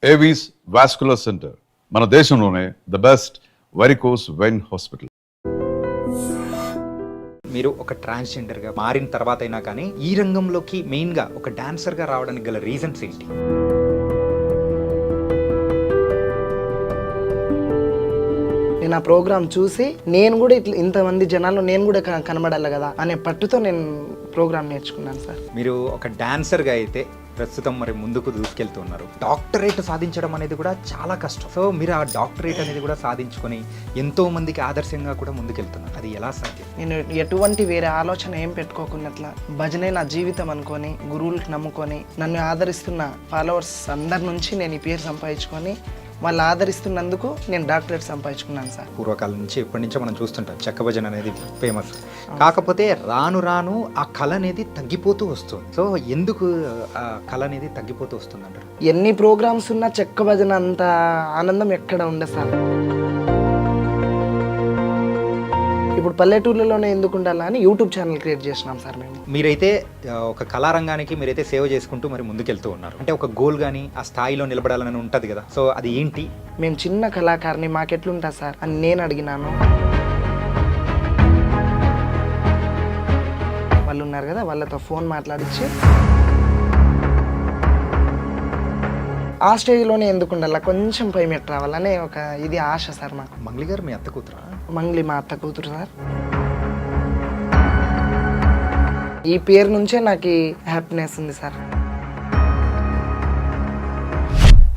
Avis vascular centre మన దేశంలోనే the best varicose vein hospital. మీరు ఒక ట్రాన్స్జెండర్గా మారిన తర్వాత అయినా కానీ ఈ రంగంలోకి మెయిన్గా ఒక డాన్సర్గా రావడానికి గల రీజన్స్ ఏంటి? నేను ఆ ప్రోగ్రామ్ చూసి నేను కూడా ఇట్లా ఇంతమంది జనాల్లో నేను కూడా కనబడాలి కదా అనే పట్టుతో నేను ప్రోగ్రామ్ నేర్చుకున్నాను సార్. మీరు ఒక డాన్సర్గా అయితే ప్రస్తుతం మరి ముందుకు దూసుకెళ్తున్నారు. డాక్టరేట్ సాధించడం అనేది కూడా చాలా కష్టం. సో మీరు ఆ డాక్టరేట్ అనేది కూడా సాధించుకొని ఎంతో మందికి ఆదర్శంగా కూడా ముందుకెళ్తున్నారు. అది ఎలా సాధ్యం? నేను ఎటువంటి వేరే ఆలోచన ఏం పెట్టుకోకున్నట్లా భజనే నా జీవితం అనుకొని గురువులకు నమ్ముకొని నన్ను ఆదరిస్తున్న ఫాలోవర్స్ అందరి నుంచి నేను ఈ పేరు సంపాదించుకొని వాళ్ళు ఆదరిస్తున్నందుకు నేను డాక్టరేట్ సంపాదించుకున్నాను సార్. పూర్వకాలం నుంచి ఎప్పటి నుంచో మనం చూస్తుంటాం చెక్క భజన అనేది ఫేమస్. కాకపోతే రాను రాను ఆ కళ అనేది తగ్గిపోతూ వస్తుంది. సో ఎందుకు ఆ కళ అనేది తగ్గిపోతూ వస్తుంది అంటారు? ఎన్ని ప్రోగ్రామ్స్ ఉన్నా చెక్క భజన అంత ఆనందం ఎక్కడ ఉండదు సార్. ఇప్పుడు పల్లెటూర్లలోనే ఎందుకు ఉండాలని యూట్యూబ్ ఛానల్ క్రియేట్ చేసినాం సార్ మేము. మీరైతే ఒక కళారంగానికి మీరైతే సేవ చేసుకుంటూ మరి ముందుకెళ్తూ ఉన్నారు. అంటే ఒక గోల్ కానీ ఆ స్థాయిలో నిలబడాలని ఉంటుంది కదా. సో అది ఏంటి? మేము చిన్న కళాకారిని, మాకెట్లుంటా సార్ అని నేను అడిగినాను. వాళ్ళు ఉన్నారు కదా, వాళ్ళతో ఫోన్ మాట్లాడించి ఆ స్టేజ్లోనే ఎందుకు ఉండాలి, కొంచెం పై మెట్టు రావాలనే ఒక ఇది ఆశ సార్ మాకు. మంగ్లీ గారు మీ అత్త కూతురా? మంగ్లీ మా అత్త కూతురు సార్. ఈ పేరు నుంచే నాకు హ్యాపీనెస్ ఉంది sir.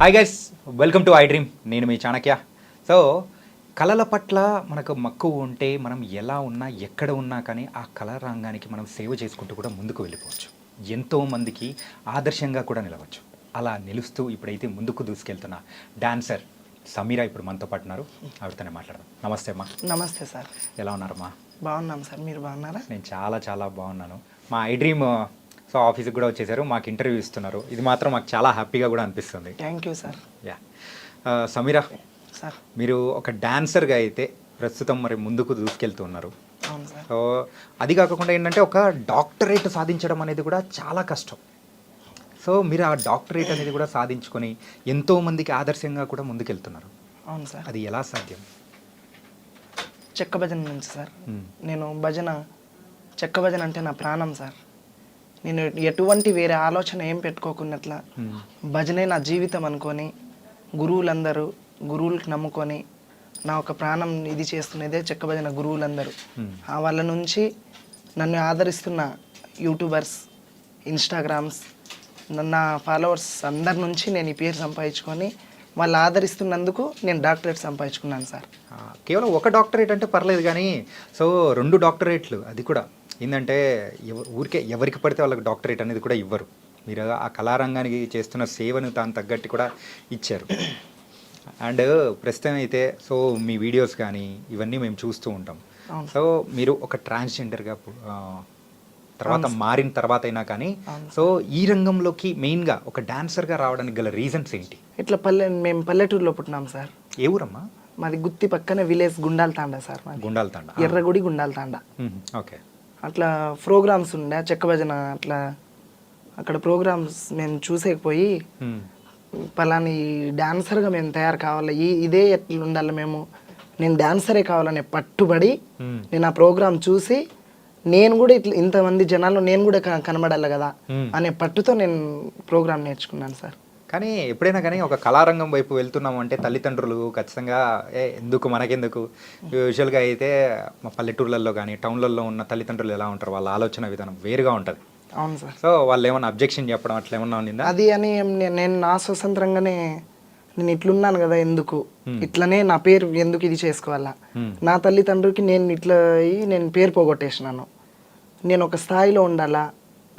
Hi guys, welcome to I dream. నేను మీ చాణక్య. సో కళల పట్ల మనకు మక్కువ ఉంటే మనం ఎలా ఉన్నా ఎక్కడ ఉన్నా కానీ ఆ కళా రంగానికి మనం సేవ చేసుకుంటూ కూడా ముందుకు వెళ్ళిపోవచ్చు. ఎంతోమందికి ఆదర్శంగా కూడా నిలవచ్చు. అలా నిలుస్తూ ఇప్పుడైతే ముందుకు దూసుకెళ్తున్న డాన్సర్ సమీరా ఇప్పుడు మనతో పాటు ఉన్నారు. ఆవిడతోనే మాట్లాడదాం. నమస్తే అమ్మా. నమస్తే సార్. ఎలా ఉన్నారమ్మా? బాగున్నాం సార్, మీరు బాగున్నారా? నేను చాలా చాలా బాగున్నాను. మా ఐ డ్రీమ్ సో ఆఫీస్కి కూడా వచ్చేసారు, మాకు ఇంటర్వ్యూ ఇస్తున్నారు. ఇది మాత్రం మాకు చాలా హ్యాపీగా కూడా అనిపిస్తుంది. Thank you sir. Yeah Sameera sir, మీరు ఒక డాన్సర్గా అయితే ప్రస్తుతం మరి ముందుకు దూసుకెళ్తున్నారు. అవును సార్. సో అది కాకుండా ఏంటంటే ఒక డాక్టరేట్ సాధించడం అనేది కూడా చాలా కష్టం. సో మీరు ఆ డాక్టరేట్ అనేది కూడా సాధించుకొని ఎంతో మందికి ఆదర్శంగా కూడా ముందుకెళ్తున్నారు. అవును సార్. అది ఎలా సాధ్యం? చెక్క భజన నుంచి సార్. నేను చెక్క భజన అంటే నా ప్రాణం సార్. నేను ఎటువంటి వేరే ఆలోచన ఏం పెట్టుకోకున్నట్లా భజనే నా జీవితం అనుకొని గురువులకు నమ్ముకొని నా ఒక ప్రాణం ఇది చేస్తున్నదే చెక్క భజన గురువులందరూ. వాళ్ళ నుంచి నన్ను ఆదరిస్తున్న యూట్యూబర్స్, ఇన్స్టాగ్రామ్స్, నా ఫాలోవర్స్ అందరి నుంచి నేను ఈ పేరు సంపాదించుకొని వాళ్ళు ఆదరిస్తున్నందుకు నేను డాక్టరేట్ సంపాదించుకున్నాను సార్. కేవలం ఒక డాక్టరేట్ అంటే పర్లేదు, కానీ సో 2 డాక్టరేట్లు, అది కూడా ఏంటంటే ఊరికే ఎవరికి పడితే వాళ్ళకి డాక్టరేట్ అనేది కూడా ఇవ్వరు. మీరు ఆ కళారంగానికి చేస్తున్న సేవను దాని తగ్గట్టు కూడా ఇచ్చారు. అండ్ ప్రస్తుతం అయితే సో మీ వీడియోస్ కానీ ఇవన్నీ మేము చూస్తూ ఉంటాం. సో మీరు ఒక ట్రాన్స్జెండర్గా తర్వాత మారిన తర్వాత అయినా కానీ సో ఈ రంగంలోకి మెయిన్గా ఒక డాన్సర్గా రావడానికి గల రీజన్స్ ఏంటి? ఇట్లా మేము పల్లెటూరులో పుట్టినాం సార్. ఏ ఊరమ్మా? మాది గుత్తి పక్కనే విలేజ్ గుండాల తాండా సార్. గుండాల తాండా, ఎర్రగుడి గుండాల తాండా. ఓకే. అట్లా ప్రోగ్రామ్స్ ఉండే చెక్క భజన, అట్లా అక్కడ ప్రోగ్రామ్స్ మేము చూసేకపోయి పలాని డాన్సర్గా మేము తయారు కావాలి, ఇదే ఎట్లా ఉండాలి, నేను డాన్సరే కావాలనే పట్టుబడి నేను ఆ ప్రోగ్రామ్ చూసి నేను కూడా ఇట్లా ఇంతమంది జనాల్లో నేను కూడా కనబడాలి కదా అనే పట్టుతో నేను ప్రోగ్రామ్ నేర్చుకున్నాను సార్. కానీ ఎప్పుడైనా కానీ ఒక కళారంగం వైపు వెళ్తున్నాము అంటే తల్లిదండ్రులు ఖచ్చితంగా ఎందుకు మనకెందుకు, యూజువల్గా అయితే మా పల్లెటూర్లలో కానీ టౌన్లలో ఉన్న తల్లిదండ్రులు ఎలా ఉంటారు, వాళ్ళ ఆలోచన విధానం వేరుగా ఉంటుంది. అవును సార్. సో వాళ్ళు ఏమన్నా అబ్జెక్షన్ చెప్పడం అట్లా ఏమన్నా ఉండిందా? అది అని నేను నా స్వతంత్రంగానే నేను ఇట్లున్నాను కదా, ఎందుకు ఇట్లనే నా పేరు ఎందుకు ఇది చేసుకోవాలా, నా తల్లిదండ్రులకి నేను ఇట్లా నేను పేరు పోగొట్టేసినాను, నేను ఒక స్థాయిలో ఉండాలా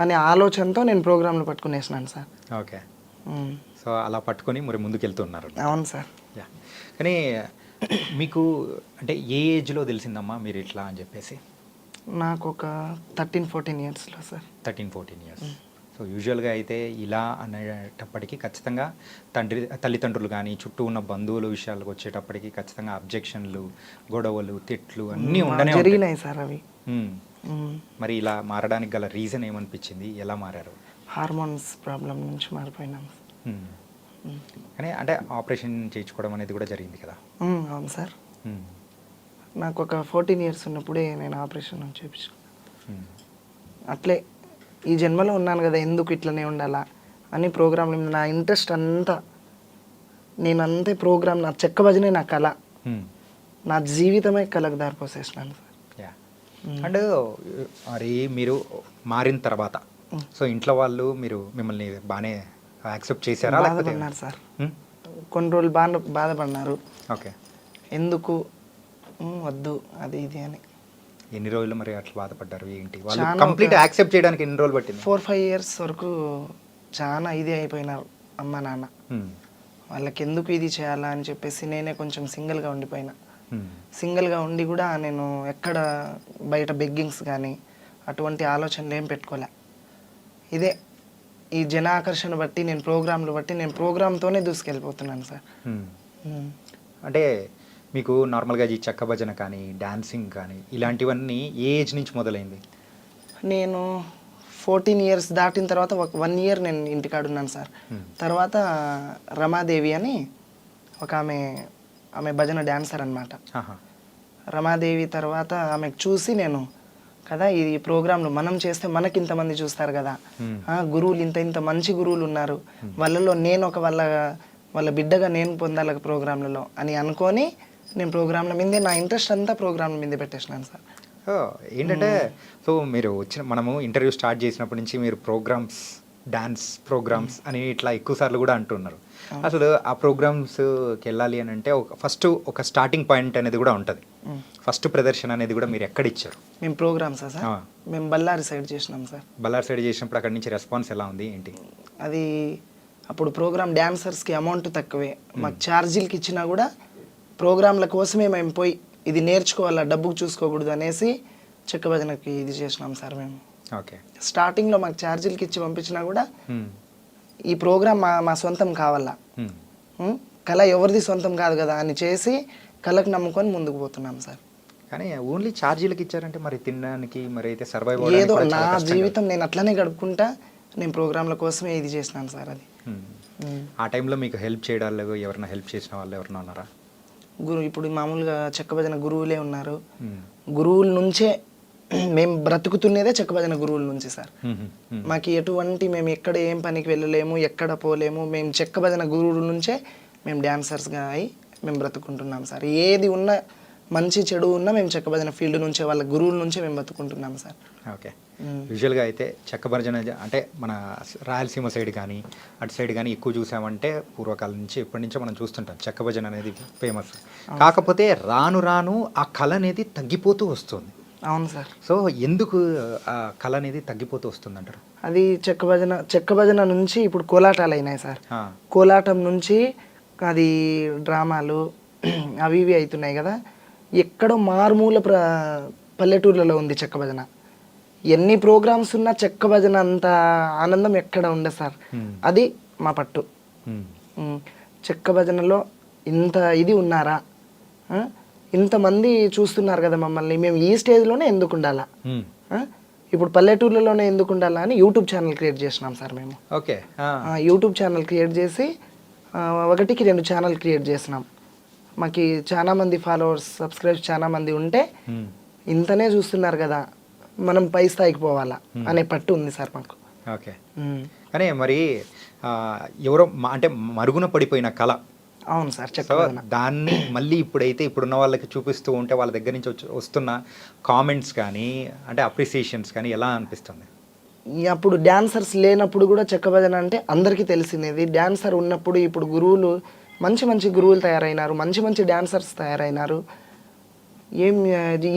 అనే ఆలోచనతో నేను ప్రోగ్రాంలు పట్టుకునేసినాను సార్. ఓకే. సో అలా పట్టుకొని మరి ముందుకెళ్తున్నారు. అవును సార్. యా. కానీ మీకు అంటే ఏ ఏజ్లో తెలిసిందమ్మా మీరు ఇట్లా అని చెప్పేసి? నాకు ఒక 13-14 ఇయర్స్లో సార్. 13-14 ఇయర్స్. సో యూజువల్గా అయితే ఇలా అనేటప్పటికీ ఖచ్చితంగా తల్లిదండ్రులు కానీ చుట్టూ ఉన్న బంధువుల విషయాలకు వచ్చేటప్పటికి ఖచ్చితంగా అబ్జెక్షన్లు, గొడవలు, తిట్లు అన్నీ ఉండనే జరిగినాయి సార్ అవి. మరి ఇలా మారడానికి గల రీజన్ ఏమనిపించింది? ఎలా మారారు? హార్మోన్స్ ప్రాబ్లం నుంచి మారిపోయినాం. కానీ అంటే ఆపరేషన్ చేయించుకోవడం అనేది కూడా జరిగింది కదా. అవును సార్. ఉమ్. నాకు ఒక 14 ఇయర్స్ ఉన్నప్పుడే నేను ఆపరేషన్ చేయించాను. ఉమ్. అట్లే ఈ జన్మలో ఉన్నాను కదా, ఎందుకు ఇట్లనే ఉండాలా అని ప్రోగ్రాంలు నా ఇంట్రెస్ట్ అంతా, నేను అంతే ప్రోగ్రామ్, నా చెక్క భజనే నా కళ, ఉమ్. నా జీవితమే కళకు దారిపోసేసినాను సార్. యా. అండ్ మరి మీరు మారిన తర్వాత సో ఇంట్లో వాళ్ళు మిమ్మల్ని బాగానే యాక్సెప్ట్ చేశారా లేకపోతే? బాధపడినారు సార్, కొన్ని రోజులు బాధపడినారు. ఓకే. ఎందుకు వద్దు అది ఇది అని. ఎన్ని రోజులు మరి అట్లా బాధపడ్డారు ఏంటి? వాళ్ళు చాలా కంప్లీట్ యాక్సెప్ట్ చేయడానికి ఎన్ని రోజులు పట్టింది? 4-5 ఇయర్స్ వరకు చాలా ఇది అయిపోయినారు అమ్మ నాన్న. వాళ్ళకి ఎందుకు ఇది చేయాలా అని చెప్పేసి నేనే కొంచెం సింగిల్గా ఉండిపోయినా. సింగిల్గా ఉండి కూడా నేను ఎక్కడ బయట బెగ్గింగ్స్ కానీ అటువంటి ఆలోచనలు ఏం పెట్టుకోలే. ఇదే ఈ జన ఆకర్షణ బట్టి నేను ప్రోగ్రాంలు బట్టి నేను ప్రోగ్రామ్తోనే దూసుకెళ్ళిపోతున్నాను సార్. అంటే మీకు నార్మల్గా ఈ చెక్క భజన కానీ డాన్సింగ్ కానీ ఇలాంటివన్నీ ఏ ఏజ్ నుంచి మొదలైంది? నేను 14 ఇయర్స్ దాటిన తర్వాత 1 ఇయర్ నేను ఇంటికాడ ఉన్నాను సార్. తర్వాత రమాదేవి అని ఒక ఆమె భజన డాన్సర్ అనమాట. రమాదేవి తర్వాత ఆమెకు చూసి నేను కదా ఈ ప్రోగ్రాంలు మనం చేస్తే మనకి ఇంతమంది చూస్తారు కదా, గురువులు ఇంత మంచి గురువులు ఉన్నారు, వాళ్ళలో నేను ఒక వాళ్ళ బిడ్డగా నేను పొందాలి ప్రోగ్రాంలలో అని అనుకొని నేను ప్రోగ్రాంల మీదే నా ఇంట్రెస్ట్ అంతా ప్రోగ్రాంల మీదే పెట్టేసినాను సార్. ఏంటంటే సో మీరు మనము ఇంటర్వ్యూ స్టార్ట్ చేసినప్పటి నుంచి మీరు ప్రోగ్రామ్స్, డాన్స్ ప్రోగ్రామ్స్ అని ఇట్లా ఎక్కువ సార్లు కూడా అంటున్నారు. అసలు ఆ ప్రోగ్రామ్స్కి వెళ్ళాలి అని అంటే ఫస్ట్ ఒక స్టార్టింగ్ పాయింట్ అనేది కూడా ఉంటుంది. ఫస్ట్ ప్రదర్శన అనేది కూడా మీరు ఎక్కడ ఇచ్చారు? మేము ప్రోగ్రామ్సా సార్? మేము బళ్ళారి సైడ్ చేసినాం సార్. బళ్ళారి సైడ్ చేసినప్పుడు అక్కడి నుంచి రెస్పాన్స్ ఎలా ఉంది ఏంటి? అది అప్పుడు ప్రోగ్రామ్ డాన్సర్స్కి అమౌంట్ తక్కువే, మాకు ఛార్జీలకి ఇచ్చినా కూడా ప్రోగ్రాంల కోసమే మేము పోయి ఇది నేర్చుకోవాలా, డబ్బుకు చూసుకోకూడదు అనేసి చెక్క భజనకి ఇది చేసినాం సార్ మేము. ఓకే. స్టార్టింగ్లో మాకు ఛార్జీలకి ఇచ్చి పంపించినా కూడా ఈ ప్రోగ్రామ్ మా సొంతం కావాలా, కళ ఎవరిది సొంతం కాదు కదా అని చేసి కళకు నమ్ముకొని ముందుకు పోతున్నాం సార్. కానీ ఓన్లీ ఛార్జీలకు ఇచ్చారంటే మరి తినడానికి మరి అయితే సర్వైవ్ ఏదో నా జీవితం నేను అట్లనే గడుపుకుంటా నేను ప్రోగ్రాంల కోసమే ఇది చేసినాను సార్. అది ఆ టైంలో మీకు హెల్ప్ చేయడాలు ఎవరైనా హెల్ప్ చేసిన వాళ్ళు ఎవరైనా ఉన్నారా? ఇప్పుడు మామూలుగా చెక్క భజన గురువులే ఉన్నారు. గురువుల నుంచే మేము బ్రతుకుతున్నదే చెక్క భజన గురువుల నుంచి సార్. మాకు ఎటువంటి మేము ఎక్కడ ఏం పనికి వెళ్ళలేము, ఎక్కడ పోలేము, మేము చెక్క భజన గురువుల నుంచే మేము డాన్సర్స్గా అయి మేము బ్రతుకుంటున్నాం సార్. ఏది ఉన్నా మంచి చెడు ఉన్నా మేము చెక్క భజన ఫీల్డ్ నుంచే వాళ్ళ గురువుల నుంచే మేము బతుకుంటున్నాం సార్. ఓకే. యూజువల్గా అయితే చెక్క భజన అంటే మన రాయలసీమ సైడ్ కానీ అటు సైడ్ కానీ ఎక్కువ చూసామంటే పూర్వకాలం నుంచి ఎప్పటి నుంచో మనం చూస్తుంటాం చెక్క భజన అనేది ఫేమస్. కాకపోతే రాను రాను ఆ కళ అనేది తగ్గిపోతూ వస్తుంది. అవును సార్. సో ఎందుకు ఆ కళ అనేది తగ్గిపోతూ వస్తుంది అంటారు? అది చెక్క భజన నుంచి ఇప్పుడు కోలాటాలు అయినాయి సార్. కోలాటం నుంచి అది డ్రామాలు అవి ఇవి అవుతున్నాయి కదా. ఎక్కడో మారుమూల పల్లెటూర్లలో ఉంది చెక్క భజన. ఎన్ని ప్రోగ్రామ్స్ ఉన్నా చెక్క భజన అంత ఆనందం ఎక్కడ ఉండదు సార్. అది మా పట్టు. చెక్క భజనలో ఇంత ఇది ఉన్నారా, ఇంతమంది చూస్తున్నారు కదా మమ్మల్ని, మేము ఈ స్టేజ్లోనే ఎందుకు ఉండాలా, ఇప్పుడు పల్లెటూర్లలోనే ఎందుకు ఉండాలా అని యూట్యూబ్ ఛానల్ క్రియేట్ చేసినాం సార్ మేము. ఓకే. యూట్యూబ్ ఛానల్ క్రియేట్ చేసి 1కి 2 ఛానల్ క్రియేట్ చేసినాం. మాకు చాలా మంది ఫాలోవర్స్, సబ్స్క్రైబ్స్ చాలా మంది ఉంటే ఇంతనే చూస్తున్నారు కదా, మనం పై స్థాయికి పోవాలా అనే పట్టు ఉంది సార్ మాకు. ఓకే. కానీ మరి ఎవరో అంటే మరుగున పడిపోయిన కళ. అవును సార్. సో దాన్ని మళ్ళీ ఇప్పుడున్న వాళ్ళకి చూపిస్తూ ఉంటే వాళ్ళ దగ్గర నుంచి వస్తున్న కామెంట్స్ కానీ అంటే అప్రిసియేషన్స్ కానీ ఎలా అనిపిస్తుంది? అప్పుడు డాన్సర్స్ లేనప్పుడు కూడా చెక్క భజన అంటే అందరికీ తెలిసినది. డాన్సర్ ఉన్నప్పుడు ఇప్పుడు గురువులు మంచి మంచి గురువులు తయారైనారు, మంచి మంచి డాన్సర్స్ తయారైనారు.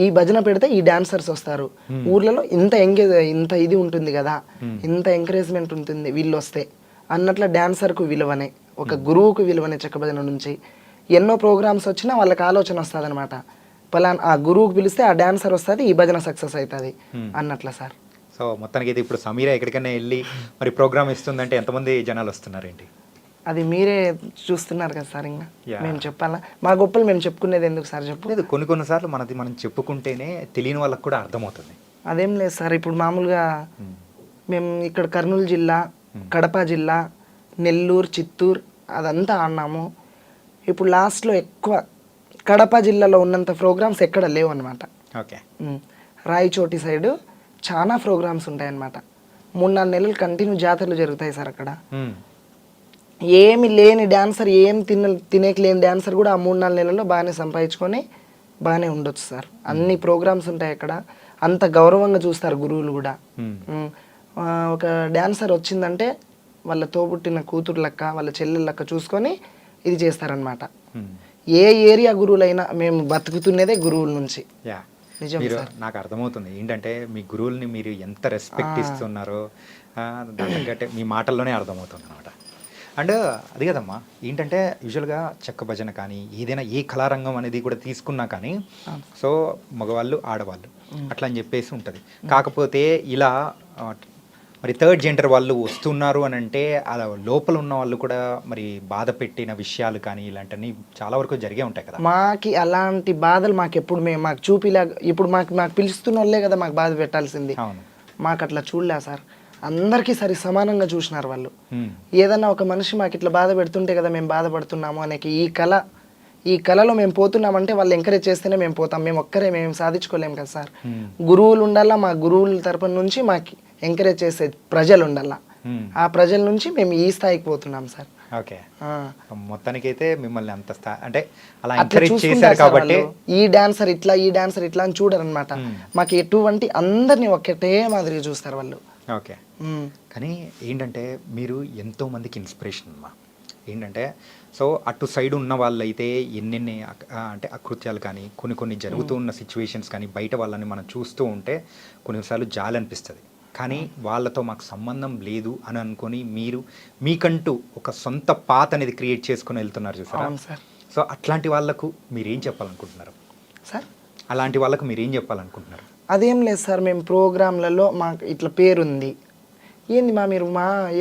ఈ భజన పెడితే ఈ డాన్సర్స్ వస్తారు, ఊర్లలో ఇంత ఇది ఉంటుంది కదా, ఇంత ఎంకరేజ్మెంట్ ఉంటుంది వీళ్ళు వస్తే అన్నట్ల డాన్సర్కు విలువనే, ఒక గురువుకు విలువనే చెక్క భజన నుంచి. ఎన్నో ప్రోగ్రామ్స్ వచ్చినా వాళ్ళకి ఆలోచన వస్తుంది అనమాట, పలానా ఆ గురువుకు పిలిస్తే ఆ డాన్సర్ వస్తుంది, ఈ భజన సక్సెస్ అవుతుంది అన్నట్ల సార్. సో మొత్తానికి అయితే ఇప్పుడు సమీర ఎక్కడికైనా వెళ్ళి మరి ప్రోగ్రామ్ ఇస్తుందంటే ఎంతమంది జనాలు వస్తున్నారేంటి? అది మీరే చూస్తున్నారు కదా సార్. ఇంకా మేము చెప్పాలా, మా గొప్పలు మేము చెప్పుకునేది ఎందుకు సార్ చెప్పు? లేదు, కొన్నిసార్లు మనం చెప్పుకుంటేనే తెలియని వాళ్ళకి కూడా అర్థమవుతుంది. అదేం లేదు సార్. ఇప్పుడు మామూలుగా మేము ఇక్కడ కర్నూలు జిల్లా, కడప జిల్లా, నెల్లూరు, చిత్తూరు, అదంతా ఆడినాము. ఇప్పుడు లాస్ట్లో ఎక్కువ కడప జిల్లాలో ఉన్నంత ప్రోగ్రామ్స్ ఎక్కడ లేవు అనమాట. ఓకే. రాయచోటి సైడు చాలా ప్రోగ్రామ్స్ ఉంటాయన్నమాట. 3-4 నెలలు కంటిన్యూ జాతరలు జరుగుతాయి సార్ అక్కడ. ఏమి లేని డాన్సర్, ఏం తినేకి లేని డాన్సర్ కూడా ఆ 3-4 నెలల్లో బాగానే సంపాదించుకొని బాగానే ఉండొచ్చు సార్. అన్ని ప్రోగ్రామ్స్ ఉంటాయి అక్కడ. అంత గౌరవంగా చూస్తారు గురువులు కూడా. ఒక డాన్సర్ వచ్చిందంటే వాళ్ళ తోబుట్టిన కూతురు లెక్క, వాళ్ళ చెల్లెల లెక్క చూసుకొని ఇది చేస్తారనమాట. ఏ ఏరియా గురువులైనా మేము బతుకుతున్నదే గురువుల నుంచి. నిజం మీరు సార్. నాకు అర్థమవుతుంది ఏంటంటే మీ గురువుల్ని మీరు ఎంత రెస్పెక్ట్ ఇస్తున్నారో దాని తగ్గట్టే మీ మాటల్లోనే అర్థమవుతుంది అనమాట. అండ్ అది కదమ్మా, ఏంటంటే యూజువల్గా చెక్క భజన కానీ ఏదైనా ఏ కళారంగం అనేది కూడా తీసుకున్నా కానీ సో మగవాళ్ళు ఆడవాళ్ళు అట్లా అని చెప్పేసి ఉంటుంది. కాకపోతే ఇలా మరి థర్డ్ జెండర్ వాళ్ళు వస్తున్నారు అని అంటే అలా లోపల ఉన్న వాళ్ళు కూడా మరి బాధ పెట్టిన విషయాలు కానీ ఇలాంటివన్నీ చాలా వరకు జరిగే ఉంటాయి కదా. మాకి అలాంటి బాధలు మాకు ఎప్పుడు మాకు చూపిలాగా ఇప్పుడు మాకు పిలుస్తున్న వాళ్ళే కదా మాకు బాధ పెట్టాల్సింది. అవును. మాకు అట్లా చూడలే సార్. అందరికీ సరి సమానంగా చూసినారు వాళ్ళు. ఏదన్నా ఒక మనిషి మాకు ఇట్లా బాధ పెడుతుంటే కదా మేము బాధపడుతున్నాము అనే ఈ కళలో మేము పోతున్నామంటే వాళ్ళు ఎంకరేజ్ చేస్తేనే మేము పోతాం. మేము మేము సాధించుకోలేం కదా సార్. గురువులు ఉండాలా, మా గురువుల తరపున నుంచి మాకు ఎంకరేజ్ చేసే ప్రజలు ఉండాలా. ఆ ప్రజల నుంచి మేము ఈ స్థాయికి పోతున్నాం సార్. ఓకే. మొత్తానికైతే మిమ్మల్ని అంత అంటే అలా ఎంకరేజ్ చేశారు కాబట్టి ఈ డాన్సర్ ఇట్లా అని చూడరు అనమాట. మాకు ఎటువంటి అందరినీ ఒకటే మాదిరిగా చూస్తారు వాళ్ళు. ఓకే. కానీ ఏంటంటే మీరు ఎంతో మందికి ఇన్స్పిరేషన్ అమ్మా. ఏంటంటే సో అటు సైడ్ ఉన్న వాళ్ళైతే ఎన్నెన్ని అంటే అకృత్యాలు కానీ కొన్ని జరుగుతూ ఉన్న సిచ్యువేషన్స్ కానీ బయట వాళ్ళని మనం చూస్తూ ఉంటే కొన్నిసార్లు జాలి అనిపిస్తుంది. కానీ వాళ్ళతో మాకు సంబంధం లేదు అని అనుకొని మీరు మీకంటూ ఒక సొంత పాత్ అనేది క్రియేట్ చేసుకుని వెళ్తున్నారు చూసారా. సో అట్లాంటి వాళ్ళకు మీరేం చెప్పాలనుకుంటున్నారు సార్? అలాంటి వాళ్ళకు మీరేం చెప్పాలనుకుంటున్నారు? అదేం లేదు సార్, మేము ప్రోగ్రాంలలో మాకు ఇట్లా పేరుంది ఏంది మీరు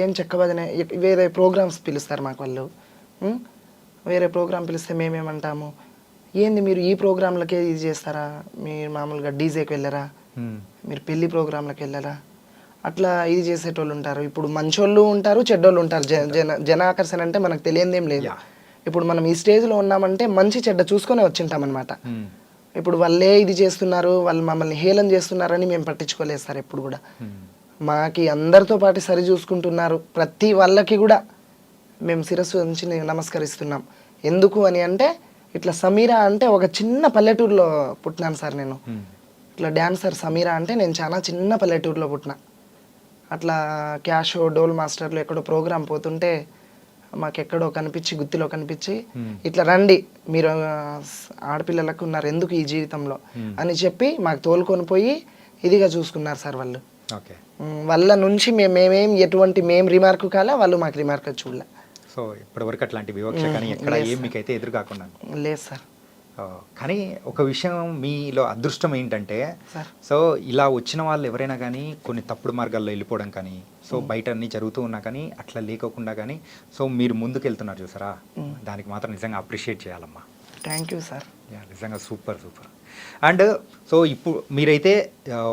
ఏం చెక్కబదనే వేరే ప్రోగ్రామ్స్ పిలుస్తారు మాకు వాళ్ళు. వేరే ప్రోగ్రామ్ పిలిస్తే మేమేమంటాము, ఏంది మీరు ఈ ప్రోగ్రాంలకే ఇది చేస్తారా, మీరు మామూలుగా డీజేకి వెళ్ళరా, మీరు పెళ్లి ప్రోగ్రాంలకు వెళ్ళరా, అట్లా ఇది చేసేటోళ్ళు ఉంటారు. ఇప్పుడు మంచోళ్ళు ఉంటారు, చెడ్డోళ్ళు ఉంటారు. జన ఆకర్షణ అంటే మనకు తెలియదేం లేదు. ఇప్పుడు మనం ఈ స్టేజ్లో ఉన్నామంటే మంచి చెడ్డ చూసుకొని వచ్చింటాం అనమాట. ఇప్పుడు వాళ్ళే ఇది చేస్తున్నారు, వాళ్ళు మమ్మల్ని హేళన చేస్తున్నారని మేము పట్టించుకోలేదు సార్ ఎప్పుడు కూడా. మాకి అందరితో పాటు సరి చూసుకుంటున్నారు. ప్రతి వాళ్ళకి కూడా మేము శిరస్సు ఉంచి నమస్కరిస్తున్నాం. ఎందుకు అని అంటే ఇట్లా సమీరా అంటే ఒక చిన్న పల్లెటూరులో పుట్టినాను సార్ నేను. ఇట్లా డాన్సర్ సమీరా అంటే నేను చాలా చిన్న పల్లెటూరులో పుట్టిన. అట్లా క్యాషో డోల్ మాస్టర్లు ఎక్కడో ప్రోగ్రాం పోతుంటే మాకెక్కడో కనిపించి గుత్తిలో కనిపించి ఇట్లా రండి మీరు ఆడపిల్లలకు ఉన్నారు ఎందుకు ఈ జీవితంలో అని చెప్పి మాకు తోలుకొని పోయి ఇదిగా చూసుకున్నారు సార్ వాళ్ళు. వాళ్ళ నుంచి మేమేం ఎటువంటి రిమార్క్ కాలే, వాళ్ళు మాకు రిమార్క్ చూడలే. సో ఇప్పటివరకు అట్లాంటి వివక్ష కానీ ఎక్కడ ఏం మీకైతే ఎదురు కాకుండా లేదు సార్. కానీ ఒక విషయం మీలో అదృష్టం ఏంటంటే సో ఇలా వచ్చిన వాళ్ళు ఎవరైనా కానీ కొన్ని తప్పుడు మార్గాల్లో వెళ్ళిపోవడం కానీ సో బయట అన్నీ జరుగుతూ ఉన్నా కానీ అట్లా లేకోకుండా కానీ సో మీరు ముందుకు వెళ్తున్నారు చూసారా, దానికి మాత్రం నిజంగా అప్రిషియేట్ చేయాలమ్మా. Thank you sir. నిజంగా సూపర్. అండ్ సో ఇప్పుడు మీరైతే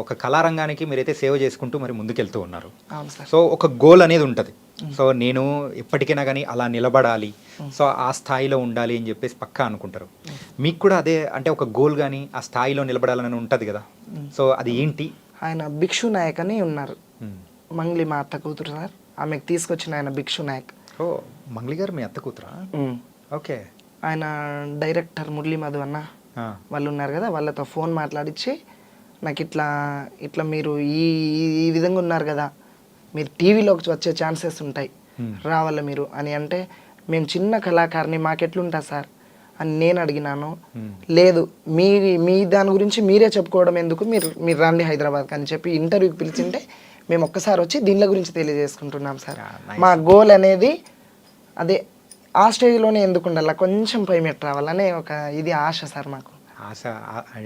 ఒక కళారంగానికి మీరైతే సేవ చేసుకుంటూ మరి ముందుకెళ్తూ ఉన్నారు. సో ఒక గోల్ అనేది ఉంటుంది. సో నేను ఎప్పటికైనా కానీ అలా నిలబడాలి, సో ఆ స్థాయిలో ఉండాలి అని చెప్పేసి పక్కా అనుకుంటారు. మీకు కూడా అదే అంటే ఒక గోల్ కానీ ఆ స్థాయిలో నిలబడాలని ఉంటుంది కదా, సో అది ఏంటి? ఆయన భిక్షు నాయక్ అని ఉన్నారు, మంగ్లీ మా అత్త కూతురు సార్. ఆమెకు తీసుకొచ్చిన ఆయన భిక్షు నాయక్. ఓ మంగ్లీ గారు మీ అత్త కూతురా? ఓకే. ఆయన డైరెక్టర్ మురళీ మధు అన్న వాళ్ళు ఉన్నారు కదా, వాళ్ళతో ఫోన్ మాట్లాడించి నాకు ఇట్లా మీరు ఈ విధంగా ఉన్నారు కదా, మీరు టీవీలోకి వచ్చే ఛాన్సెస్ ఉంటాయి, రావాలి మీరు అని అంటే, మేము చిన్న కళాకారిని మాకెట్లుంటా సార్ అని నేను అడిగినాను. లేదు మీ దాని గురించి మీరే చెప్పుకోవడం ఎందుకు, మీరు రండి హైదరాబాద్కి అని చెప్పి ఇంటర్వ్యూకి పిలిచింటే మేము ఒక్కసారి వచ్చి దీనిల గురించి తెలియజేసుకుంటున్నాం సార్. మా గోల్ అనేది అదే, ఆ స్టేజ్లోనే ఎందుకు ఉండాలి, కొంచెం పై మెట్టు రావాలనే ఒక ఇది ఆశ సార్ మాకు. ఆశ